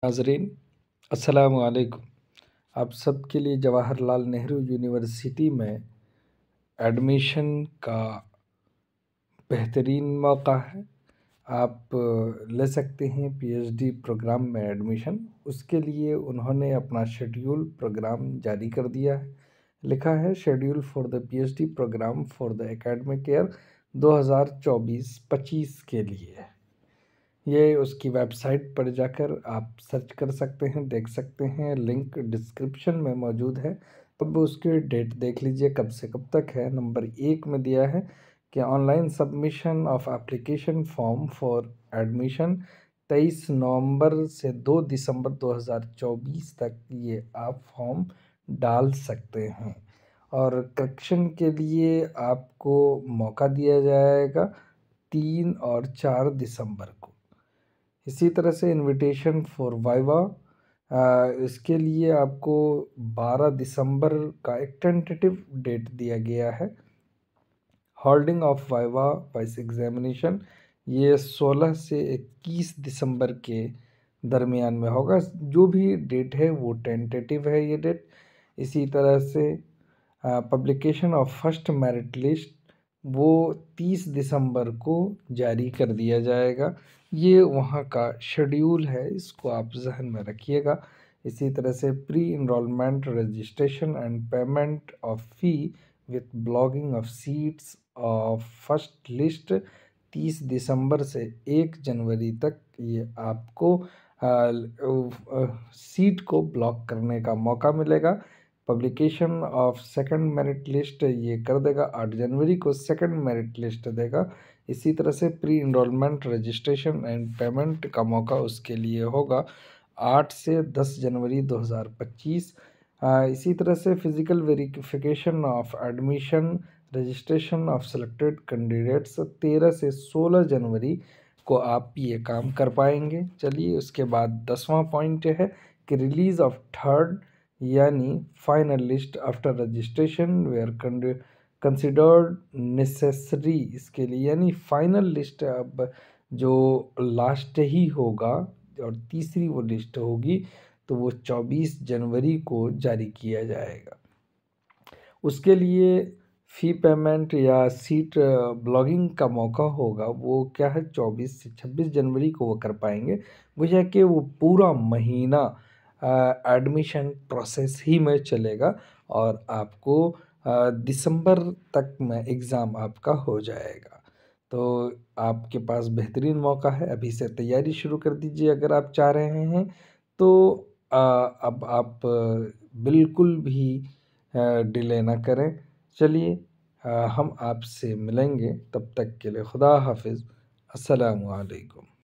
नाज़रीन, अस्सलामु अलैकुम। आप सबके लिए जवाहरलाल नेहरू यूनिवर्सिटी में एडमिशन का बेहतरीन मौका है। आप ले सकते हैं पीएचडी प्रोग्राम में एडमिशन। उसके लिए उन्होंने अपना शेड्यूल प्रोग्राम जारी कर दिया है। लिखा है schedule for the PhD programme for the academic year 2024-25 के लिए। ये उसकी वेबसाइट पर जाकर आप सर्च कर सकते हैं, देख सकते हैं। लिंक डिस्क्रिप्शन में मौजूद है। अब उसकी डेट देख लीजिए कब से कब तक है। नंबर 1 में दिया है कि online submission of application form for admission 23 नवंबर से 2 दिसंबर 2024 तक ये आप फॉर्म डाल सकते हैं। और करेक्शन के लिए आपको मौका दिया जाएगा 3 और 4 दिसंबर को। इसी तरह से इनविटेशन फॉर वाइवा, इसके लिए आपको 12 दिसंबर का एक टेंटेटिव डेट दिया गया है। Holding of viva voice examination ये 16 से 21 दिसंबर के दरमियान में होगा। जो भी डेट है वो टेंटेटिव है ये डेट। इसी तरह से publication of first merit list वो 30 दिसंबर को जारी कर दिया जाएगा। ये वहाँ का शेड्यूल है, इसको आप जहन में रखिएगा। इसी तरह से pre enrolment registration and payment of fee with blocking of seats of first list 30 दिसंबर से 1 जनवरी तक ये आपको सीट को ब्लॉक करने का मौका मिलेगा। Publication of second merit list ये कर देगा 8 जनवरी को, सेकंड मेरिट लिस्ट देगा। इसी तरह से pre enrolment registration and payment का मौका उसके लिए होगा 8 से 10 जनवरी 2025। इसी तरह से physical verification of admission registration of selected candidates 13 से 16 जनवरी को आप ये काम कर पाएंगे। चलिए उसके बाद 10वां पॉइंट है कि रिलीज़ ऑफ थर्ड यानी final list after registration where considered necessary. इसके लिए यानी फाइनल लिस्ट अब जो लास्ट ही होगा और तीसरी वो लिस्ट होगी तो वो 24 जनवरी को जारी किया जाएगा। उसके लिए फ़ी पेमेंट या सीट ब्लॉगिंग का मौका होगा वो क्या है 24 से 26 जनवरी को वो कर पाएंगे। वजह कि वो पूरा महीना एडमिशन प्रोसेस ही में चलेगा और आपको दिसंबर तक में एग्ज़ाम आपका हो जाएगा। तो आपके पास बेहतरीन मौका है, अभी से तैयारी शुरू कर दीजिए अगर आप चाह रहे हैं। तो अब आप बिल्कुल भी डिले ना करें। चलिए हम आपसे मिलेंगे, तब तक के लिए खुदा हाफिज़। अस्सलामु अलैकुम।